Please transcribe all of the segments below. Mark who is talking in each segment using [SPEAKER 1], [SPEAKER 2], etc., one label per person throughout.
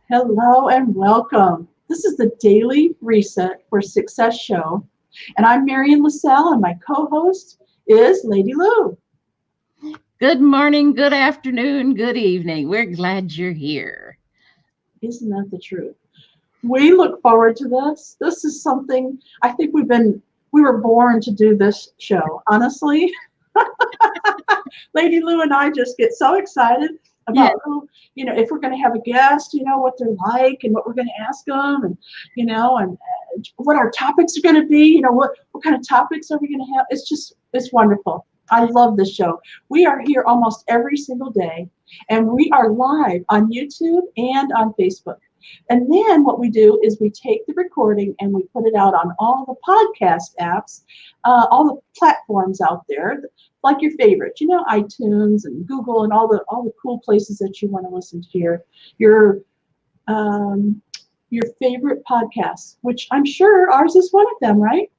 [SPEAKER 1] Hello and welcome. This is the Daily Reset for Success show, and I'm Marion LaSalle, and my co-host is Lady Lou.
[SPEAKER 2] Good morning, good afternoon, good evening. We're glad you're here.
[SPEAKER 1] Isn't that the truth? We look forward to this. This is something I think we were born to do this show. Honestly, Lady Lou and I just get so excited
[SPEAKER 2] Yeah.
[SPEAKER 1] about if we're going to have a guest, what they're like and what we're going to ask them, and what our topics are going to be. What kind of topics are we going to have? It's wonderful. I love this show. We are here almost every single day, and we are live on YouTube and on Facebook. And then what we do is we take the recording and we put it out on all the podcast apps, all the platforms out there, like your favorites, iTunes and Google and all the cool places that you want to listen to your um, your favorite podcasts, which I'm sure ours is one of them, right?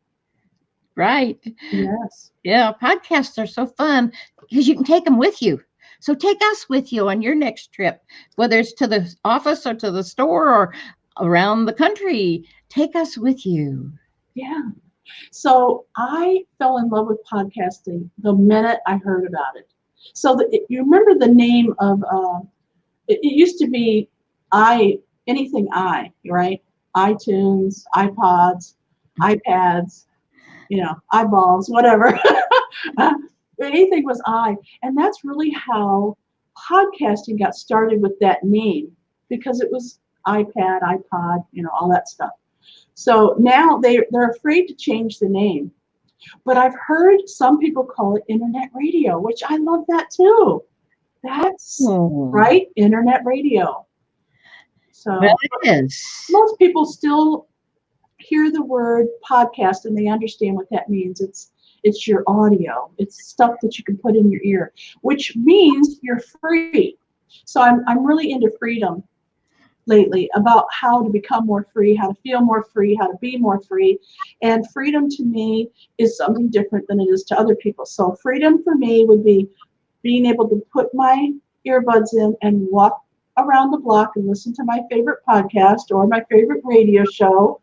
[SPEAKER 2] Right.
[SPEAKER 1] Yes.
[SPEAKER 2] Yeah, podcasts are so fun because you can take them with you. So take us with you on your next trip, whether it's to the office or to the store or around the country. Take us with you.
[SPEAKER 1] Yeah. So I fell in love with podcasting the minute I heard about it. So you remember the name of it used to be anything right? iTunes, iPods, iPads, eyeballs, whatever. Anything was and that's really how podcasting got started with that name because it was iPad, iPod, all that stuff. So now they're afraid to change the name. But I've heard some people call it internet radio, which I love that too. That's
[SPEAKER 2] Oh,
[SPEAKER 1] right, internet radio.
[SPEAKER 2] well,
[SPEAKER 1] So
[SPEAKER 2] it is.
[SPEAKER 1] most people still hear the word podcast and they understand what that means. It's your audio. It's stuff that you can put in your ear, which means you're free. So I'm really into freedom lately about how to become more free, how to feel more free, how to be more free. And freedom to me is something different than it is to other people. So freedom for me would be being able to put my earbuds in and walk around the block and listen to my favorite podcast or my favorite radio show,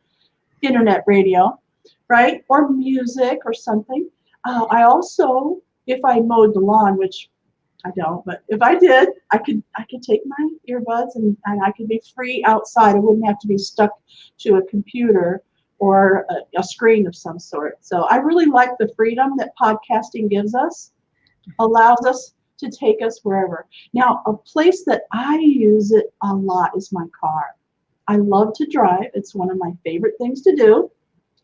[SPEAKER 1] internet radio, right? Or music or something. I also, if I mowed the lawn, which I don't, but if I did, I could take my earbuds and I could be free outside. I wouldn't have to be stuck to a computer or a screen of some sort. So I really like the freedom that podcasting gives us, allows us to take us wherever. Now, a place that I use it a lot is my car. I love to drive. It's one of my favorite things to do.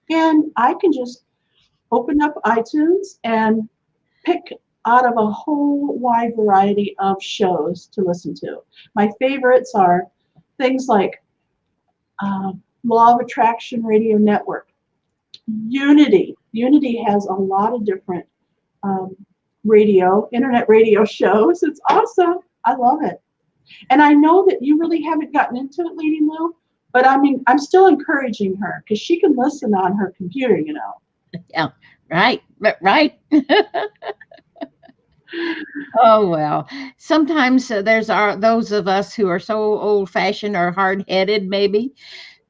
[SPEAKER 1] And I can just open up iTunes and pick out of a whole wide variety of shows to listen to. My favorites are things like uh, Law of Attraction Radio Network, Unity. Unity has a lot of different um, internet radio shows. It's awesome. I love it. And I know that you really haven't gotten into it, Lady Lou, but I mean, I'm still encouraging her because she can listen on her computer.
[SPEAKER 2] Yeah, right. Right. Oh well. Sometimes there's those of us who are so old-fashioned or hard-headed, maybe,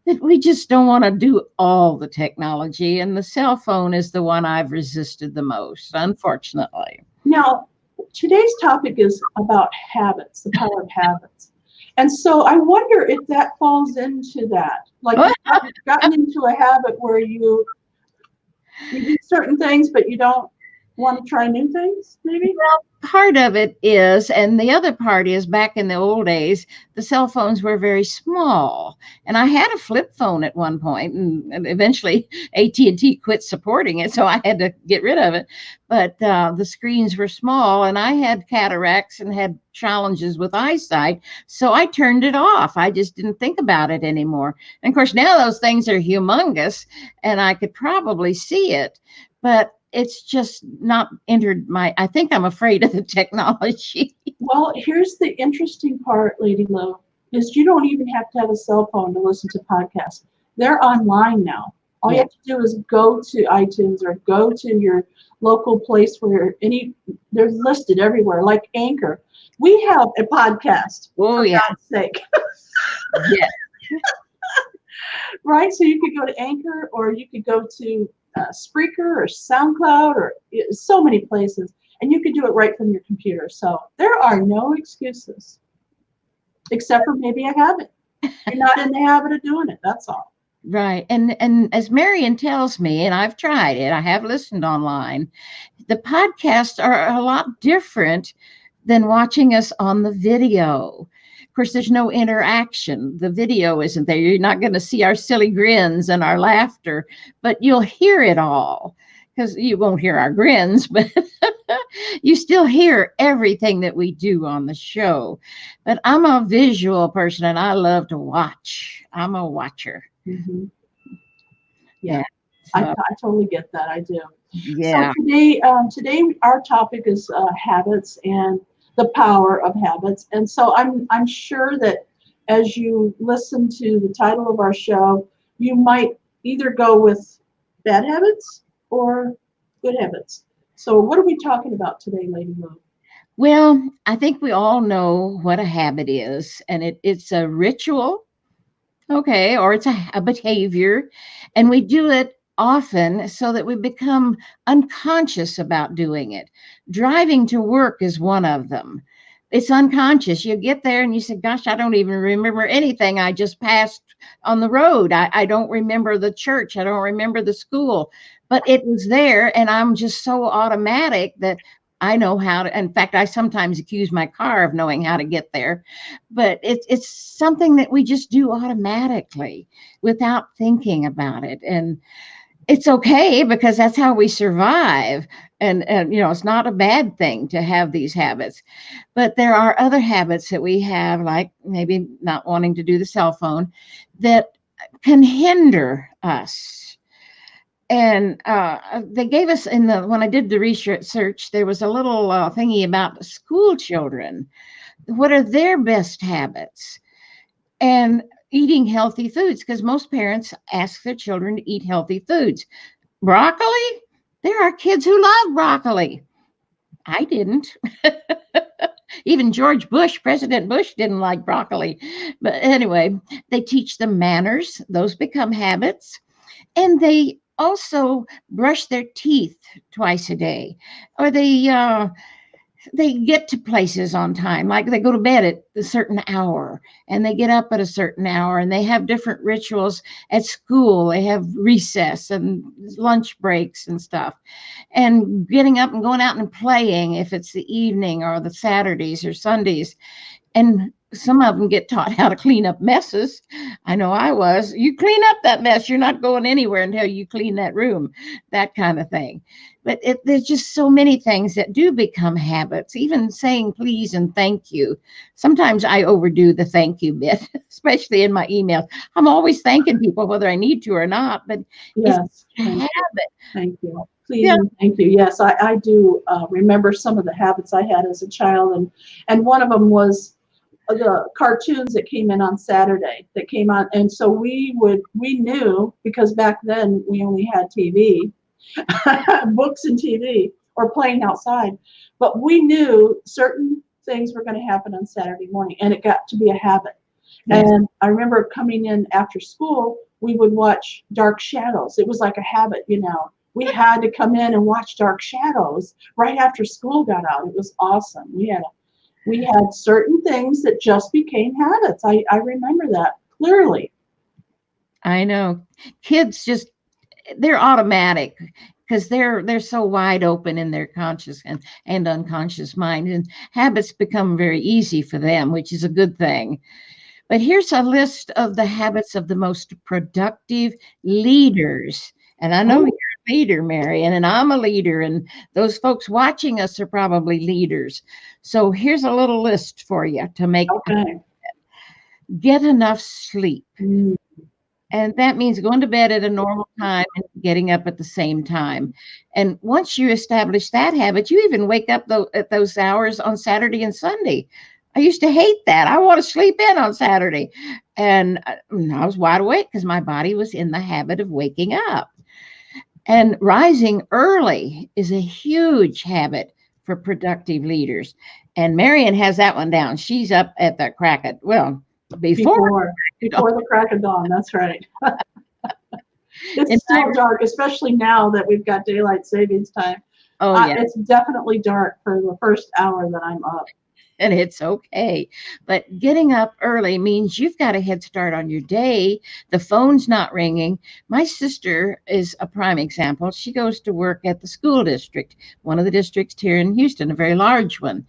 [SPEAKER 2] that we just don't want to do all the technology, and the cell phone is the one I've resisted the most, unfortunately.
[SPEAKER 1] Now, today's topic is about habits, the power of habits. And so I wonder if that falls into that. Like you've gotten into a habit where you do certain things, but you don't want to try new things, maybe?
[SPEAKER 2] Part of it is, and the other part is, back in the old days, the cell phones were very small, and I had a flip phone at one point, and eventually AT&T quit supporting it, so I had to get rid of it. But the screens were small, and I had cataracts and had challenges with eyesight, so I turned it off. I just didn't think about it anymore. And of course, now those things are humongous, and I could probably see it, but it's just not entered my, I think I'm afraid of the technology.
[SPEAKER 1] Well, here's the interesting part, Lady Lou, is you don't even have to have a cell phone to listen to podcasts. They're online now. All you
[SPEAKER 2] Yeah.
[SPEAKER 1] have to do is go to iTunes or go to your local place where they're listed everywhere, like Anchor. We have a podcast,
[SPEAKER 2] Oh
[SPEAKER 1] for
[SPEAKER 2] yeah.
[SPEAKER 1] God's sake.
[SPEAKER 2] Yeah.
[SPEAKER 1] Right? So you could go to Anchor, or you could go to Spreaker or SoundCloud, or so many places, and you could do it right from your computer. So there are no excuses, except for maybe a habit. You're not in the habit of doing it. That's all.
[SPEAKER 2] Right. And as Marion tells me, and I've tried it, I have listened online, the podcasts are a lot different than watching us on the video. Of course, there's no interaction. The video isn't there. You're not going to see our silly grins and our laughter, but you'll hear it all, because you won't hear our grins, but you still hear everything that we do on the show. But I'm a visual person and I love to watch. I'm a watcher.
[SPEAKER 1] Mm-hmm.
[SPEAKER 2] Yeah.
[SPEAKER 1] I totally get that. I do.
[SPEAKER 2] Yeah.
[SPEAKER 1] So today our topic is habits and the power of habits. And so I'm sure that as you listen to the title of our show, you might either go with bad habits or good habits. So what are we talking about today, Lady Lou?
[SPEAKER 2] Well, I think we all know what a habit is, and it's a ritual, okay, or it's a behavior, and we do it often so that we become unconscious about doing it. Driving to work is one of them. It's unconscious. You get there and you say, gosh, I don't even remember anything I just passed on the road. I don't remember the church. I don't remember the school, but it was there. And I'm just so automatic that I know how to. In fact, I sometimes accuse my car of knowing how to get there, but it's something that we just do automatically without thinking about it. And it's okay, because that's how we survive. And it's not a bad thing to have these habits. But there are other habits that we have, like maybe not wanting to do the cell phone, that can hinder us. And they gave us when I did the research, there was a little thingy about school children. What are their best habits? And eating healthy foods, because most parents ask their children to eat healthy foods. Broccoli? There are kids who love broccoli. I didn't. Even President Bush didn't like broccoli. But anyway, they teach them manners. Those become habits. And they also brush their teeth twice a day, or they get to places on time, like they go to bed at a certain hour and they get up at a certain hour, and they have different rituals at school. They have recess and lunch breaks and stuff, and getting up and going out and playing if it's the evening or the Saturdays or Sundays. And some of them get taught how to clean up messes. I know I was. You clean up that mess. You're not going anywhere until you clean that room, that kind of thing. But there's just so many things that do become habits, even saying please and thank you. Sometimes I overdo the thank you bit, especially in my emails. I'm always thanking people whether I need to or not, but
[SPEAKER 1] Yes,
[SPEAKER 2] it's a habit.
[SPEAKER 1] thank you. Please and thank you. Yes, I do remember some of the habits I had as a child, and one of them was the cartoons that came in on Saturday that came on. And so we knew, because back then we only had TV, books and TV, or playing outside, but we knew certain things were going to happen on Saturday morning, and it got to be a habit. Yes. And I remember coming in after school, we would watch Dark Shadows. It was like a habit, We had to come in and watch Dark Shadows right after school got out. It was awesome. We had certain things that just became habits. I remember that clearly.
[SPEAKER 2] I know. Kids they're automatic, because they're so wide open in their conscious and unconscious mind, and habits become very easy for them, which is a good thing. But here's a list of the habits of the most productive leaders. And I know you're a leader, Marion, and I'm a leader, and those folks watching us are probably leaders. So here's a little list for you to make.
[SPEAKER 1] Okay.
[SPEAKER 2] Get enough sleep.
[SPEAKER 1] Mm.
[SPEAKER 2] And that means going to bed at a normal time and getting up at the same time. And once you establish that habit, you even wake up at those hours on Saturday and Sunday. I used to hate that. I want to sleep in on Saturday. And I was wide awake because my body was in the habit of waking up. And rising early is a huge habit for productive leaders. And Marion has that one down. She's up at the before.
[SPEAKER 1] Before the crack of dawn. That's right. It's
[SPEAKER 2] And
[SPEAKER 1] still dark, especially now that we've got daylight savings time.
[SPEAKER 2] oh yeah,
[SPEAKER 1] It's definitely dark for the first hour that I'm up.
[SPEAKER 2] and it's okay. But getting up early means you've got a head start on your day. The phone's not ringing. My sister is a prime example. She goes to work at the school district, one of the districts here in Houston, a very large one.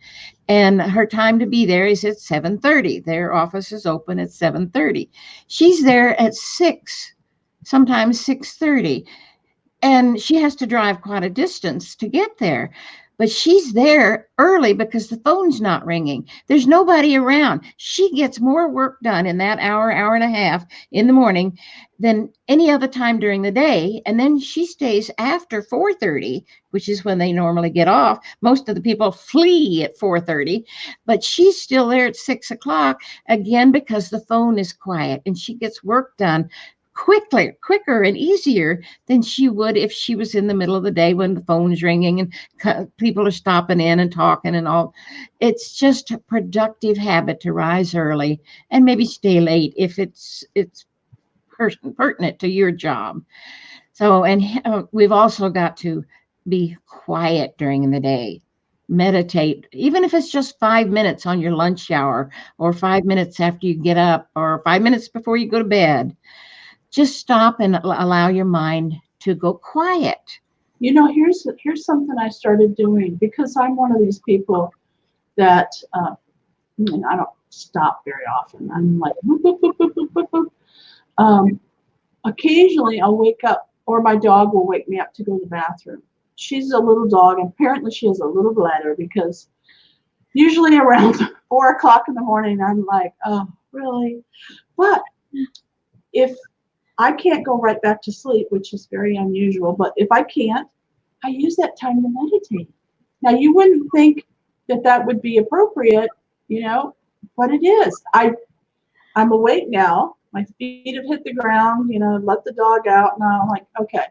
[SPEAKER 2] And her time to be there is at 7:30. Their office is open at 7:30. She's there at 6, sometimes 6:30. And she has to drive quite a distance to get there. But she's there early because the phone's not ringing. There's nobody around. She gets more work done in that hour, hour and a half in the morning than any other time during the day. And then she stays after 4:30, which is when they normally get off. Most of the people flee at 4:30, but she's still there at 6 o'clock again because the phone is quiet and she gets work done quicker and easier than she would if she was in the middle of the day when the phone's ringing and people are stopping in and talking and all. It's just a productive habit to rise early and maybe stay late if it's pertinent to your job. So, and we've also got to be quiet during the day. Meditate, even if it's just 5 minutes on your lunch hour, or 5 minutes after you get up, or 5 minutes before you go to bed. Just stop and allow your mind to go quiet.
[SPEAKER 1] You know, here's something I started doing because I'm one of these people that I don't stop very often. I'm like, whoop, whoop, whoop, whoop, whoop, whoop. Occasionally I'll wake up, or my dog will wake me up to go to the bathroom. She's a little dog, and apparently she has a little bladder because usually around 4 o'clock in the morning, I'm like, oh, really? But if I can't go right back to sleep, which is very unusual, but if I can't, I use that time to meditate. Now, you wouldn't think that that would be appropriate, but it is. I'm awake now. My feet have hit the ground, let the dog out. Now I'm like, okay.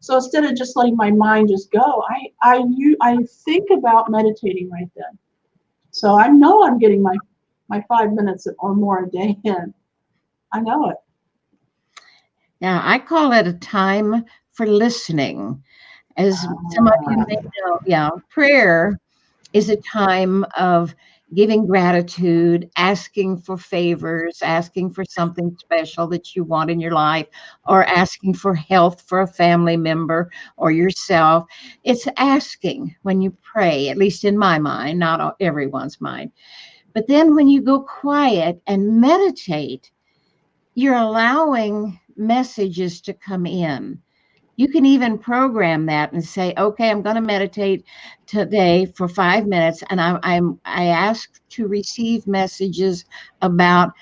[SPEAKER 1] So instead of just letting my mind just go, I think about meditating right then. So I know I'm getting my 5 minutes or more a day in. I know it.
[SPEAKER 2] Yeah, I call it a time for listening. As some of you may know, yeah, prayer is a time of giving gratitude, asking for favors, asking for something special that you want in your life, or asking for health for a family member or yourself. It's asking when you pray, at least in my mind, not everyone's mind. But then when you go quiet and meditate, you're allowing messages to come in. You can even program that and say, okay, I'm going to meditate today for 5 minutes, and I ask to receive messages about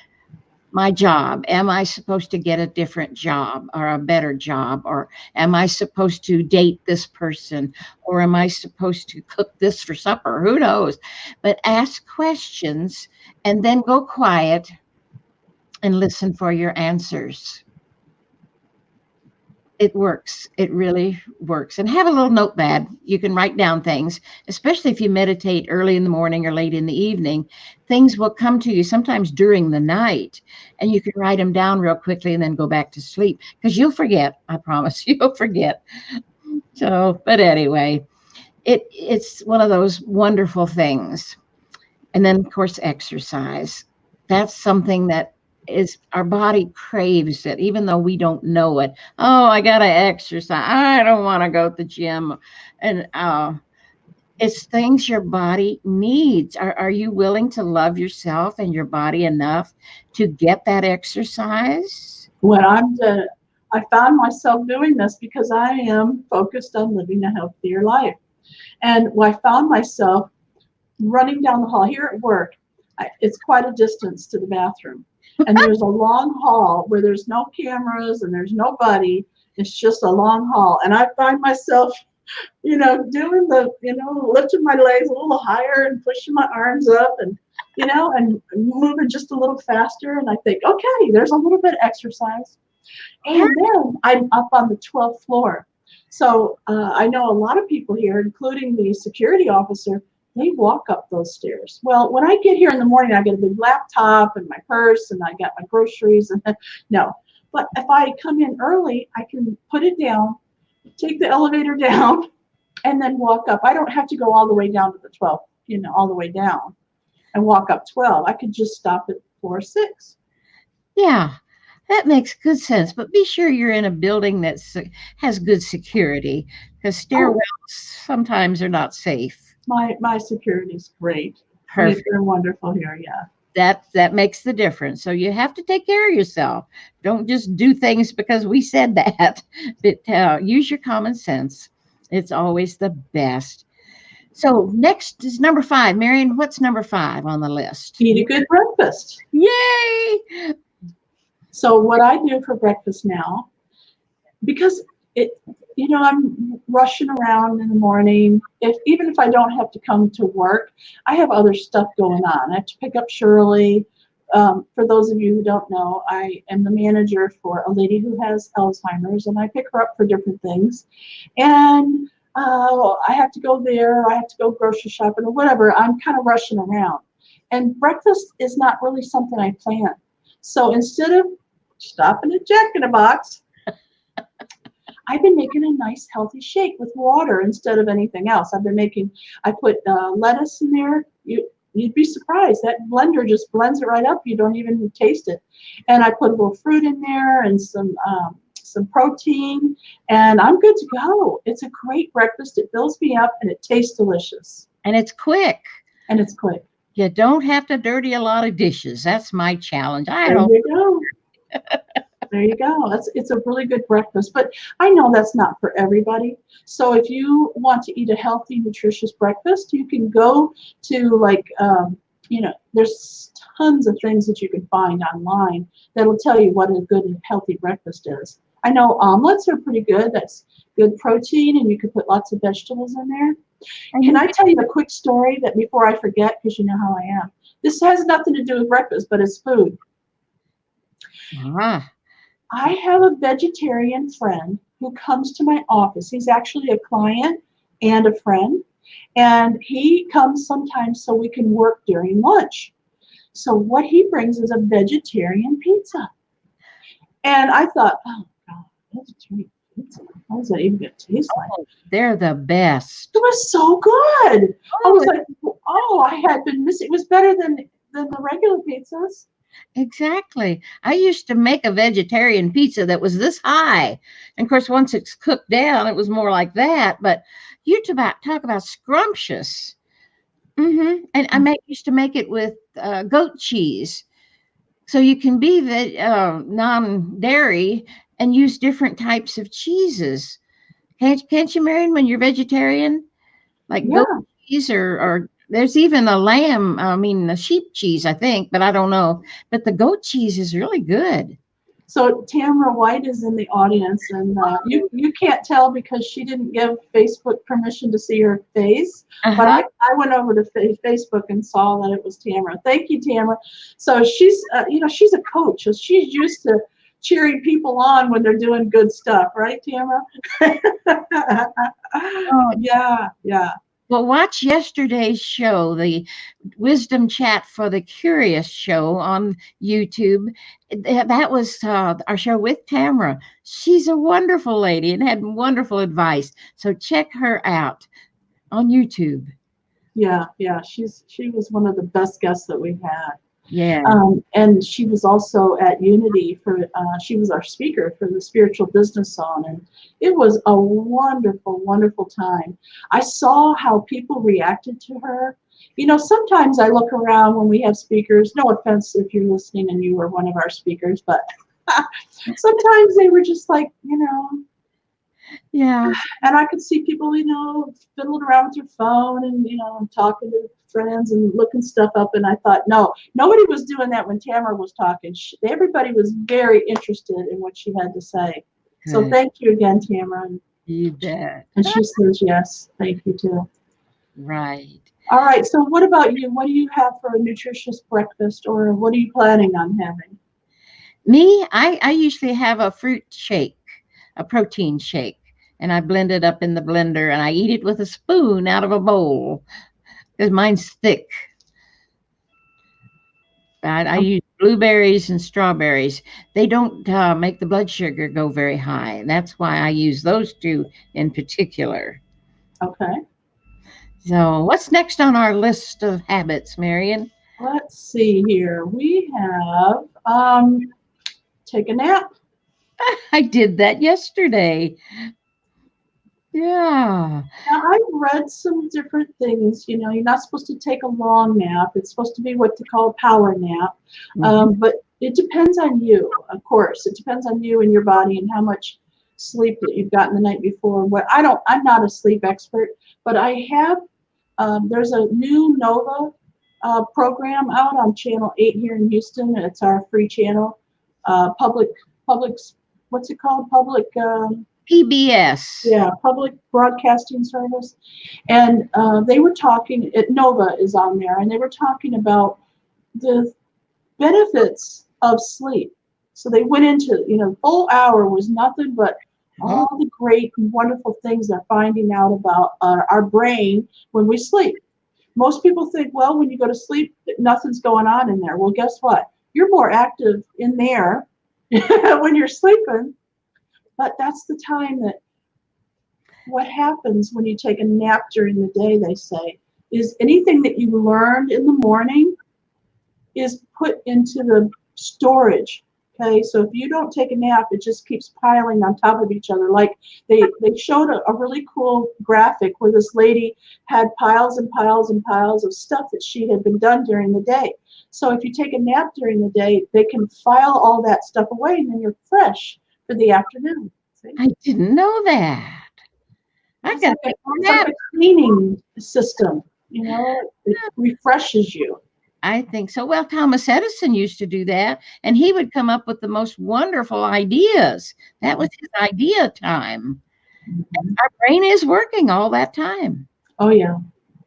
[SPEAKER 2] my job. Am I supposed to get a different job or a better job? Or am I supposed to date this person? Or am I supposed to cook this for supper? Who knows? But ask questions and then go quiet and listen for your answers. It works. It really works. And have a little notepad. You can write down things, especially if you meditate early in the morning or late in the evening. Things will come to you sometimes during the night, and you can write them down real quickly and then go back to sleep because you'll forget. I promise you'll forget. So, but anyway, it's one of those wonderful things. And then, of course, exercise. That's something that is our body craves it, even though we don't know it. Oh, I gotta exercise. I don't want to go to the gym, and it's things your body needs. Are you willing to love yourself and your body enough to get that exercise?
[SPEAKER 1] When I found myself doing this because I am focused on living a healthier life, and I found myself running down the hall here at work. It's quite a distance to the bathroom. And there's a long hall where there's no cameras and there's nobody. It's just a long hall. And I find myself, doing lifting my legs a little higher and pushing my arms up and moving just a little faster. And I think, okay, there's a little bit of exercise. And then I'm up on the 12th floor. So I know a lot of people here, including the security officer, they walk up those stairs. Well, when I get here in the morning, I get a big laptop and my purse and I got my groceries and no. But if I come in early, I can put it down, take the elevator down, and then walk up. I don't have to go all the way down to the 12th, all the way down and walk up 12. I could just stop at floor 6.
[SPEAKER 2] Yeah, that makes good sense. But be sure you're in a building that has good security, because stairwells sometimes are not safe.
[SPEAKER 1] My security's great.
[SPEAKER 2] Perfect.
[SPEAKER 1] They're wonderful here, yeah.
[SPEAKER 2] That makes the difference. So you have to take care of yourself. Don't just do things because we said that. But use your common sense. It's always the best. So next is number 5. Marion, what's number 5 on the list?
[SPEAKER 1] Eat a good breakfast.
[SPEAKER 2] Yay!
[SPEAKER 1] So what I do for breakfast now, because I'm rushing around in the morning. Even if I don't have to come to work, I have other stuff going on. I have to pick up Shirley. For those of you who don't know, I am the manager for a lady who has Alzheimer's, and I pick her up for different things. And I have to go there. I have to go grocery shopping or whatever. I'm kind of rushing around. And breakfast is not really something I plan. So instead of stopping at Jack in the Box, I've been making a nice healthy shake with water instead of anything else. I put lettuce in there. You'd be surprised. That blender just blends it right up. You don't even taste it. And I put a little fruit in there and some protein, and I'm good to go. It's a great breakfast. It fills me up and it tastes delicious.
[SPEAKER 2] And it's quick.
[SPEAKER 1] You
[SPEAKER 2] don't have to dirty a lot of dishes. That's my challenge.
[SPEAKER 1] There you go. There you go. It's a really good breakfast, but I know that's not for everybody. So if you want to eat a healthy, nutritious breakfast, you can go to there's tons of things that you can find online that'll tell you what a good and healthy breakfast is. I know omelets are pretty good. That's good protein, and you can put lots of vegetables in there. Can I tell you a quick story that before I forget, because you know how I am? This has nothing to do with breakfast, but it's food. I have a vegetarian friend who comes to my office. He's actually a client and a friend, and he comes sometimes so we can work during lunch. So what he brings is a vegetarian pizza. And I thought, oh God, vegetarian pizza. How is that even going to taste like?
[SPEAKER 2] They're the best.
[SPEAKER 1] It was so good. I was like, I had been missing. It was better than the regular pizzas.
[SPEAKER 2] Exactly. I used to make a vegetarian pizza that was this high. And of course, once it's cooked down, it was more like that. But you talk about scrumptious. And I used to make it with goat cheese. So you can be non-dairy and use different types of cheeses. Can't you, Marion, when you're vegetarian? Like goat cheese or there's even a sheep cheese, I think, but I don't know. But the goat cheese is really good.
[SPEAKER 1] So Tamara White is in the audience, and you can't tell because she didn't give Facebook permission to see her face. But I went over to Facebook and saw that it was Tamara. Thank you, Tamara. So she's she's a coach. So she's used to cheering people on when they're doing good stuff, right, Tamara? Yeah.
[SPEAKER 2] Well, watch yesterday's show, the Wisdom Chat for the Curious show on YouTube. That was our show with Tamara. She's a wonderful lady and had wonderful advice. So check her out on YouTube.
[SPEAKER 1] Yeah. She was one of the best guests that we've had.
[SPEAKER 2] Yeah.
[SPEAKER 1] And she was also at Unity she was our speaker for the Spiritual Business Zone, and it was a wonderful, wonderful time. I saw how people reacted to her. Sometimes I look around when we have speakers, no offense if you're listening and you were one of our speakers, but sometimes they were just like,
[SPEAKER 2] Yeah.
[SPEAKER 1] And I could see people, fiddling around with their phone and, talking to friends and looking stuff up. And I thought, no, nobody was doing that when Tamara was talking. Everybody was very interested in what she had to say. Good. So thank you again, Tamara.
[SPEAKER 2] You bet.
[SPEAKER 1] And she says yes. Thank you, too.
[SPEAKER 2] Right.
[SPEAKER 1] All right. So what about you? What do you have for a nutritious breakfast, or what are you planning on having?
[SPEAKER 2] Me, I usually have a fruit shake, a protein shake, and I blend it up in the blender and I eat it with a spoon out of a bowl. because mine's thick. I use blueberries and strawberries. They don't make the blood sugar go very high. And that's why I use those two in particular.
[SPEAKER 1] Okay.
[SPEAKER 2] So, what's next on our list of habits, Marion?
[SPEAKER 1] Let's see here. We have take a nap.
[SPEAKER 2] I did that yesterday. Yeah.
[SPEAKER 1] Now, I've read some different things. You know, you're not supposed to take a long nap. It's supposed to be what they call a power nap.
[SPEAKER 2] Mhm.
[SPEAKER 1] But it depends on you, of course. It depends on you and your body and how much sleep that you've gotten the night before. I'm not a sleep expert, but I have. There's a new Nova program out on Channel 8 here in Houston. It's our free channel. Public, what's it called?
[SPEAKER 2] PBS.
[SPEAKER 1] Yeah, public broadcasting service. And they were talking, Nova is on there, and they were talking about the benefits of sleep. So they went into, full hour was nothing but all the great and wonderful things they're finding out about our brain when we sleep. Most people think, well, when you go to sleep, nothing's going on in there. Well, guess what? You're more active in there when you're sleeping, but that's the time that what happens when you take a nap during the day, they say, is anything that you learned in the morning is put into the storage. Okay, so if you don't take a nap, it just keeps piling on top of each other. Like they showed a really cool graphic where this lady had piles and piles and piles of stuff that she had been done during the day. So if you take a nap during the day, they can file all that stuff away and then you're fresh for the afternoon. See?
[SPEAKER 2] I didn't know that. I
[SPEAKER 1] It's
[SPEAKER 2] got
[SPEAKER 1] like,
[SPEAKER 2] to take a
[SPEAKER 1] it's like
[SPEAKER 2] nap.
[SPEAKER 1] a cleaning system, it refreshes you.
[SPEAKER 2] I think so. Well, Thomas Edison used to do that, and he would come up with the most wonderful ideas. That was his idea time.
[SPEAKER 1] Mhm.
[SPEAKER 2] Our brain is working all that time.
[SPEAKER 1] Oh yeah,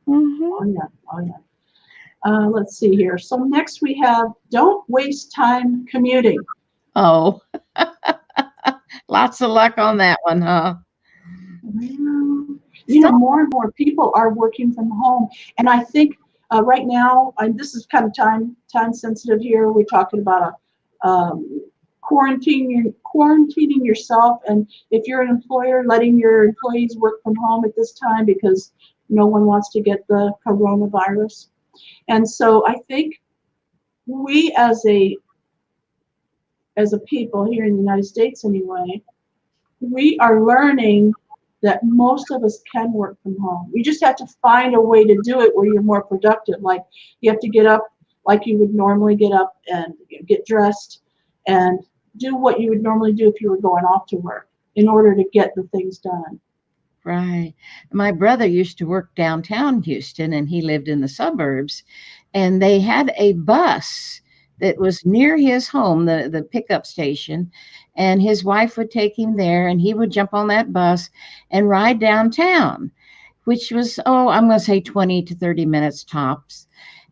[SPEAKER 2] Hmm.
[SPEAKER 1] oh yeah, oh yeah. Let's see here. So next we have don't waste time commuting.
[SPEAKER 2] Oh, lots of luck on that one, huh?
[SPEAKER 1] Well,
[SPEAKER 2] So,
[SPEAKER 1] more and more people are working from home, and I think right now, and this is kind of time sensitive here. We're talking about a quarantining yourself, and if you're an employer, letting your employees work from home at this time because no one wants to get the coronavirus. And so I think we as a people here in the United States anyway, we are learning that most of us can work from home. You just have to find a way to do it where you're more productive. Like you have to get up like you would normally get up and get dressed and do what you would normally do if you were going off to work in order to get the things done.
[SPEAKER 2] right. My brother used to work downtown Houston, and he lived in the suburbs, and they had a bus that was near his home, the pickup station, and his wife would take him there, and he would jump on that bus and ride downtown, which was, oh, I'm going to say 20 to 30 minutes tops.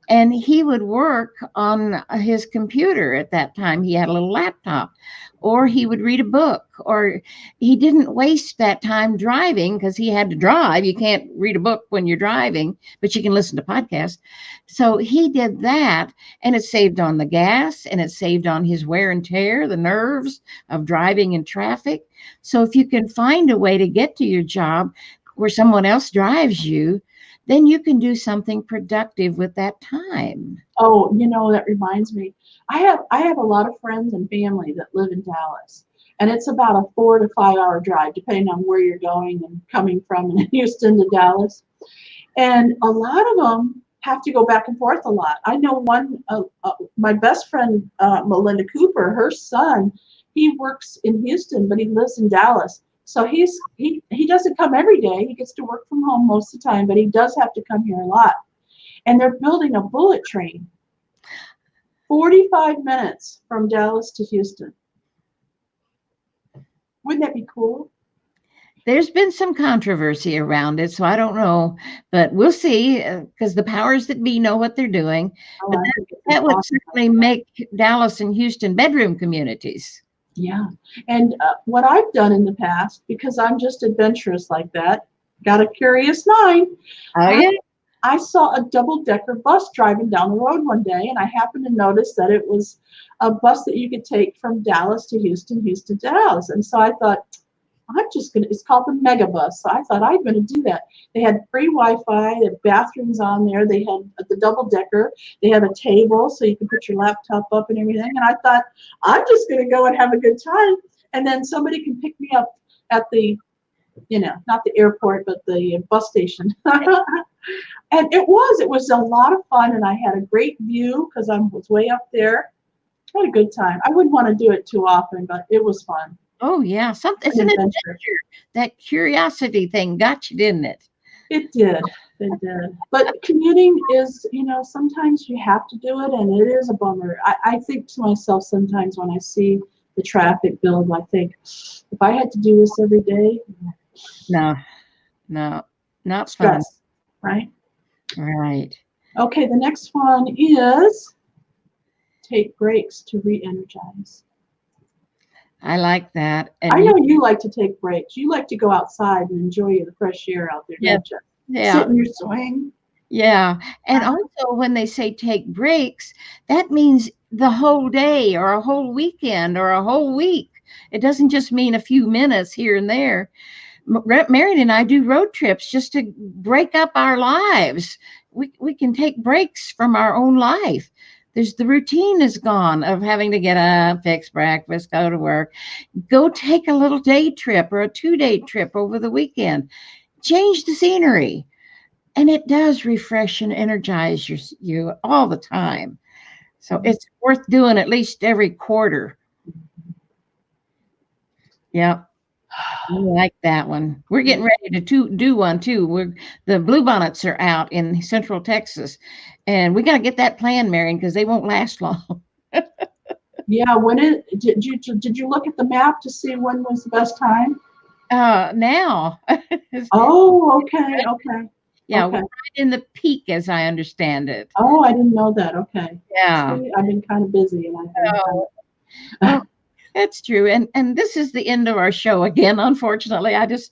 [SPEAKER 2] And he would work on his computer at that time. He had a little laptop, or he would read a book, or he didn't waste that time driving because he had to drive. You can't read a book when you're driving, but you can listen to podcasts. So he did that, and it saved on the gas, and it saved on his wear and tear, the nerves of driving in traffic. So if you can find a way to get to your job where someone else drives you, then you can do something productive with that time.
[SPEAKER 1] Oh, that reminds me. I have a lot of friends and family that live in Dallas, and it's about a 4 to 5 hour drive, depending on where you're going and coming from in Houston to Dallas. And a lot of them have to go back and forth a lot. I know my best friend, Melinda Cooper, her son, he works in Houston, but he lives in Dallas. So he doesn't come every day. He gets to work from home most of the time, but he does have to come here a lot. And they're building a bullet train 45 minutes from Dallas to Houston. Wouldn't that be cool?
[SPEAKER 2] There's been some controversy around it, so I don't know, but we'll see because the powers that be know what they're doing.
[SPEAKER 1] Oh,
[SPEAKER 2] But
[SPEAKER 1] I think it's an
[SPEAKER 2] that would
[SPEAKER 1] awesome
[SPEAKER 2] certainly
[SPEAKER 1] idea.
[SPEAKER 2] make Dallas and Houston bedroom communities.
[SPEAKER 1] Yeah. And what I've done in the past, because I'm just adventurous like that, got a curious mind,
[SPEAKER 2] Oh,
[SPEAKER 1] I,
[SPEAKER 2] yeah.
[SPEAKER 1] I saw a double-decker bus driving down the road one day, and I happened to notice that it was a bus that you could take from Dallas to Houston, Houston to Dallas. And so I thought, it's called the Megabus. So I thought I'm going to do that. They had free Wi-Fi, they had bathrooms on there, they had the double-decker, they had a table so you could put your laptop up and everything. And I thought, I'm just going to go and have a good time. And then somebody can pick me up at the, not the airport, but the bus station. And it was a lot of fun, and I had a great view because I was way up there. I had a good time. I wouldn't want to do it too often, but it was fun.
[SPEAKER 2] Oh yeah, something. It's an adventure. That curiosity thing got you, didn't it?
[SPEAKER 1] It did. It did. But commuting is, sometimes you have to do it, and it is a bummer. I think to myself sometimes when I see the traffic build, I think, if I had to do this every day,
[SPEAKER 2] no, not fun.
[SPEAKER 1] Stress, right?
[SPEAKER 2] Right.
[SPEAKER 1] Okay, the next one is take breaks to re-energize.
[SPEAKER 2] I like that. And
[SPEAKER 1] I know you like to take breaks. You like to go outside and enjoy the fresh air out there, don't you?
[SPEAKER 2] Yeah.
[SPEAKER 1] Sit in your swing.
[SPEAKER 2] Yeah. And also when they say take breaks, that means the whole day or a whole weekend or a whole week. It doesn't just mean a few minutes here and there. Marion and I do road trips just to break up our lives. We can take breaks from our own life. The routine is gone of having to get up, fix breakfast, go to work. Go take a little day trip or a 2-day trip over the weekend. Change the scenery. And it does refresh and energize you all the time. So it's worth doing at least every quarter. Yeah. I like that one. We're getting ready to do one too. The bluebonnets are out in Central Texas, and we got to get that planned, Marion, because they won't last long.
[SPEAKER 1] Yeah. Did you look at the map to see when was the best time?
[SPEAKER 2] Now.
[SPEAKER 1] Oh, okay.
[SPEAKER 2] Yeah,
[SPEAKER 1] okay.
[SPEAKER 2] we're right in the peak, as I understand it.
[SPEAKER 1] Oh, I didn't know that. Okay.
[SPEAKER 2] Yeah.
[SPEAKER 1] See, I've been kind of busy, and
[SPEAKER 2] Well, that's true. And this is the end of our show again, unfortunately. I just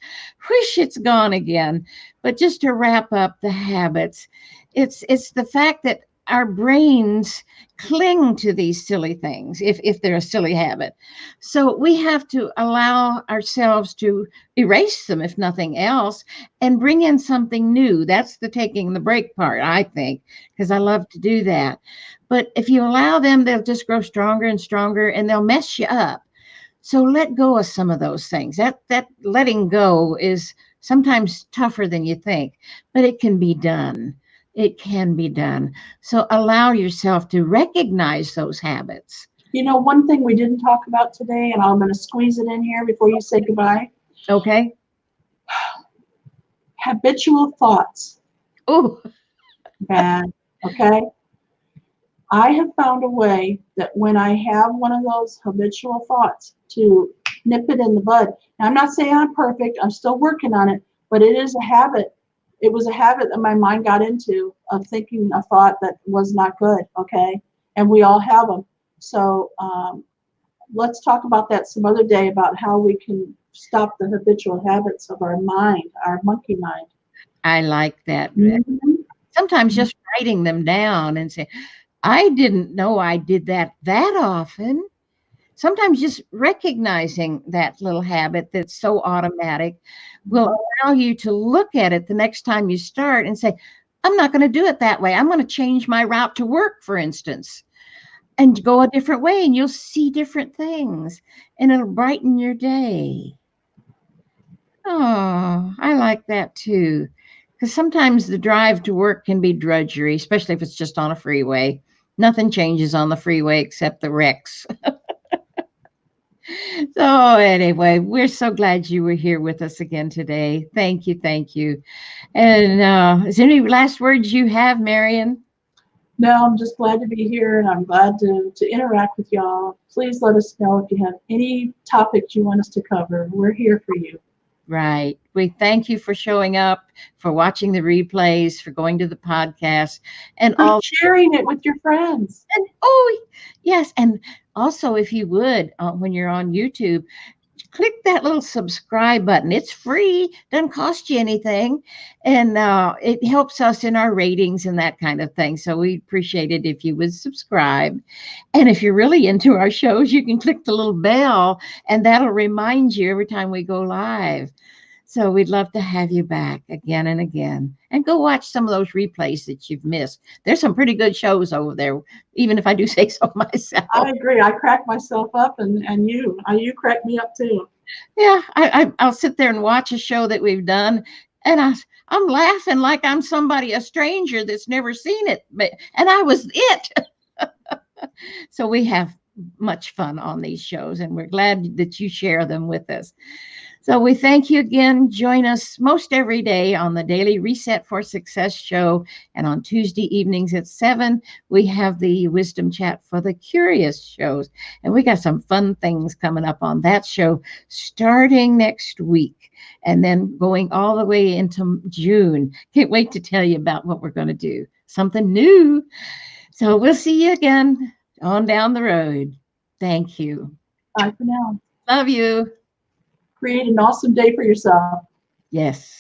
[SPEAKER 2] wish it's gone again. But just to wrap up the habits, it's the fact that our brains cling to these silly things if they're a silly habit. So we have to allow ourselves to erase them, if nothing else, and bring in something new. That's the taking the break part, I think, because I love to do that. But if you allow them, they'll just grow stronger and stronger, and they'll mess you up. So let go of some of those things. That letting go is sometimes tougher than you think, but it can be done. It can be done. So allow yourself to recognize those habits.
[SPEAKER 1] One thing we didn't talk about today, and I'm going to squeeze it in here before you say goodbye.
[SPEAKER 2] Okay.
[SPEAKER 1] Habitual thoughts.
[SPEAKER 2] Oh,
[SPEAKER 1] Bad. Okay. I have found a way that when I have one of those habitual thoughts to nip it in the bud. Now, I'm not saying I'm perfect. I'm still working on it, but it is a habit. It was a habit that my mind got into of thinking a thought that was not good. Okay. And we all have them. So let's talk about that some other day about how we can stop the habitual habits of our mind, our monkey mind.
[SPEAKER 2] I like that.
[SPEAKER 1] Mm-hmm.
[SPEAKER 2] Sometimes just writing them down and say, I didn't know I did that often. Sometimes just recognizing that little habit that's so automatic will allow you to look at it the next time you start and say, I'm not going to do it that way. I'm going to change my route to work, for instance, and go a different way, and you'll see different things, and it'll brighten your day. Oh, I like that too. Because sometimes the drive to work can be drudgery, especially if it's just on a freeway. Nothing changes on the freeway except the wrecks. So anyway, we're so glad you were here with us again today. Thank you. Thank you. And is there any last words you have, Marion?
[SPEAKER 1] No, I'm just glad to be here, and I'm glad to interact with y'all. Please let us know if you have any topics you want us to cover. We're here for you.
[SPEAKER 2] Right. We thank you for showing up, for watching the replays, for going to the podcast, and
[SPEAKER 1] for sharing it with your friends.
[SPEAKER 2] And yes, and also if you would, when you're on YouTube, click that little subscribe button. It's free, doesn't cost you anything, and it helps us in our ratings and that kind of thing. So we appreciate it if you would subscribe. And if you're really into our shows, you can click the little bell, and that'll remind you every time we go live. So we'd love to have you back again and again. And go watch some of those replays that you've missed. There's some pretty good shows over there, even if I do say so myself.
[SPEAKER 1] I agree. I crack myself up, and you crack me up too.
[SPEAKER 2] Yeah, I'll sit there and watch a show that we've done, and I'm laughing like I'm somebody, a stranger that's never seen it, and I was it. So we have much fun on these shows, and we're glad that you share them with us. So we thank you again. Join us most every day on the Daily Reset for Success show. And on Tuesday evenings at 7, we have the Wisdom Chat for the Curious shows. And we got some fun things coming up on that show starting next week and then going all the way into June. Can't wait to tell you about what we're going to do. Something new. So we'll see you again on down the road. Thank you.
[SPEAKER 1] Bye for now.
[SPEAKER 2] Love you.
[SPEAKER 1] Create an awesome day for yourself.
[SPEAKER 2] Yes.